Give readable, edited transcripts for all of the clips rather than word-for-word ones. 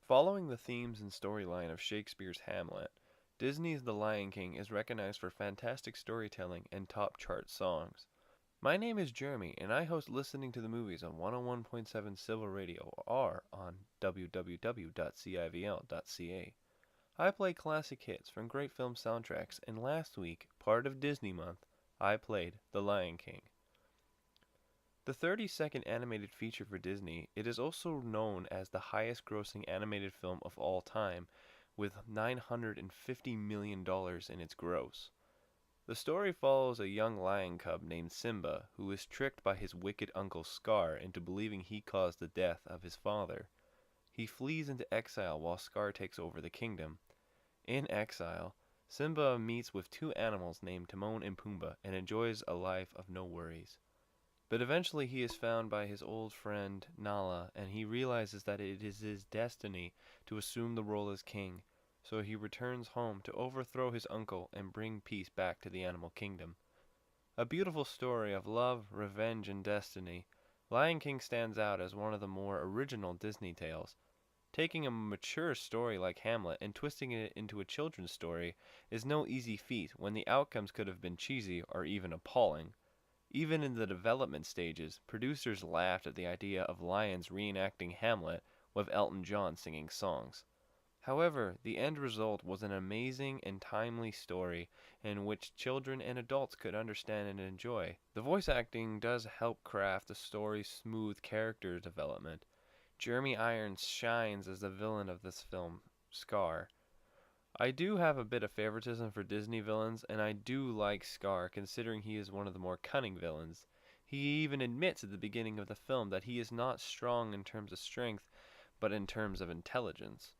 Following the themes and storyline of Shakespeare's Hamlet, Disney's The Lion King is recognized for fantastic storytelling and top chart songs. My name is Jeremy, and I host Listening to the Movies on 101.7 Civil Radio or on www.civl.ca. I play classic hits from great film soundtracks, and last week, part of Disney Month, I played The Lion King. The 30-second animated feature for Disney, it is also known as the highest grossing animated film of all time, with $950 million in its gross. The story follows a young lion cub named Simba, who is tricked by his wicked uncle Scar into believing he caused the death of his father. He flees into exile while Scar takes over the kingdom. In exile, Simba meets with two animals named Timon and Pumbaa and enjoys a life of no worries. But eventually he is found by his old friend Nala, and he realizes that it is his destiny to assume the role as king, so he returns home to overthrow his uncle and bring peace back to the animal kingdom. A beautiful story of love, revenge, and destiny, Lion King stands out as one of the more original Disney tales. Taking a mature story like Hamlet and twisting it into a children's story is no easy feat when the outcomes could have been cheesy or even appalling. Even in the development stages, producers laughed at the idea of lions reenacting Hamlet with Elton John singing songs. However, the end result was an amazing and timely story in which children and adults could understand and enjoy. The voice acting does help craft the story's smooth character development. Jeremy Irons shines as the villain of this film, Scar. I do have a bit of favoritism for Disney villains, and I do like Scar considering he is one of the more cunning villains. He even admits at the beginning of the film that he is not strong in terms of strength, but in terms of intelligence.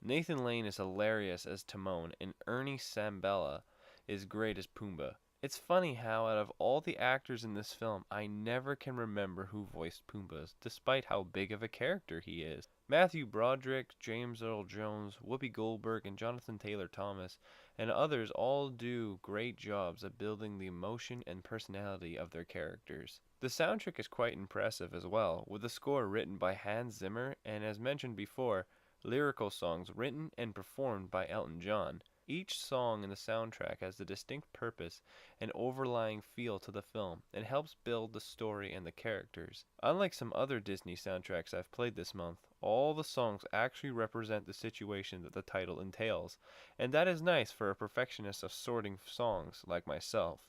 Nathan Lane is hilarious as Timon, and Ernie Sambella is great as Pumbaa. It's funny how out of all the actors in this film, I never can remember who voiced Pumbaa, despite how big of a character he is. Matthew Broderick, James Earl Jones, Whoopi Goldberg, and Jonathan Taylor Thomas, and others all do great jobs at building the emotion and personality of their characters. The soundtrack is quite impressive as well, with a score written by Hans Zimmer and, as mentioned before, lyrical songs written and performed by Elton John. Each song in the soundtrack has a distinct purpose and overlying feel to the film and helps build the story and the characters. Unlike some other Disney soundtracks I've played this month, all the songs actually represent the situation that the title entails, and that is nice for a perfectionist of sorting songs like myself.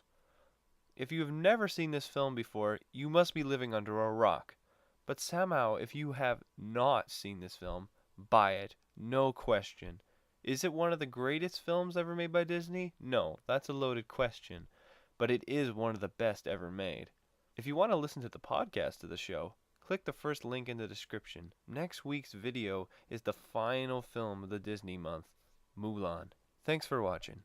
If you have never seen this film before, you must be living under a rock. But somehow, if you have not seen this film, buy it, no question. Is it one of the greatest films ever made by Disney? No, that's a loaded question, but it is one of the best ever made. If you want to listen to the podcast of the show, click the first link in the description. Next week's video is the final film of the Disney month, Mulan. Thanks for watching.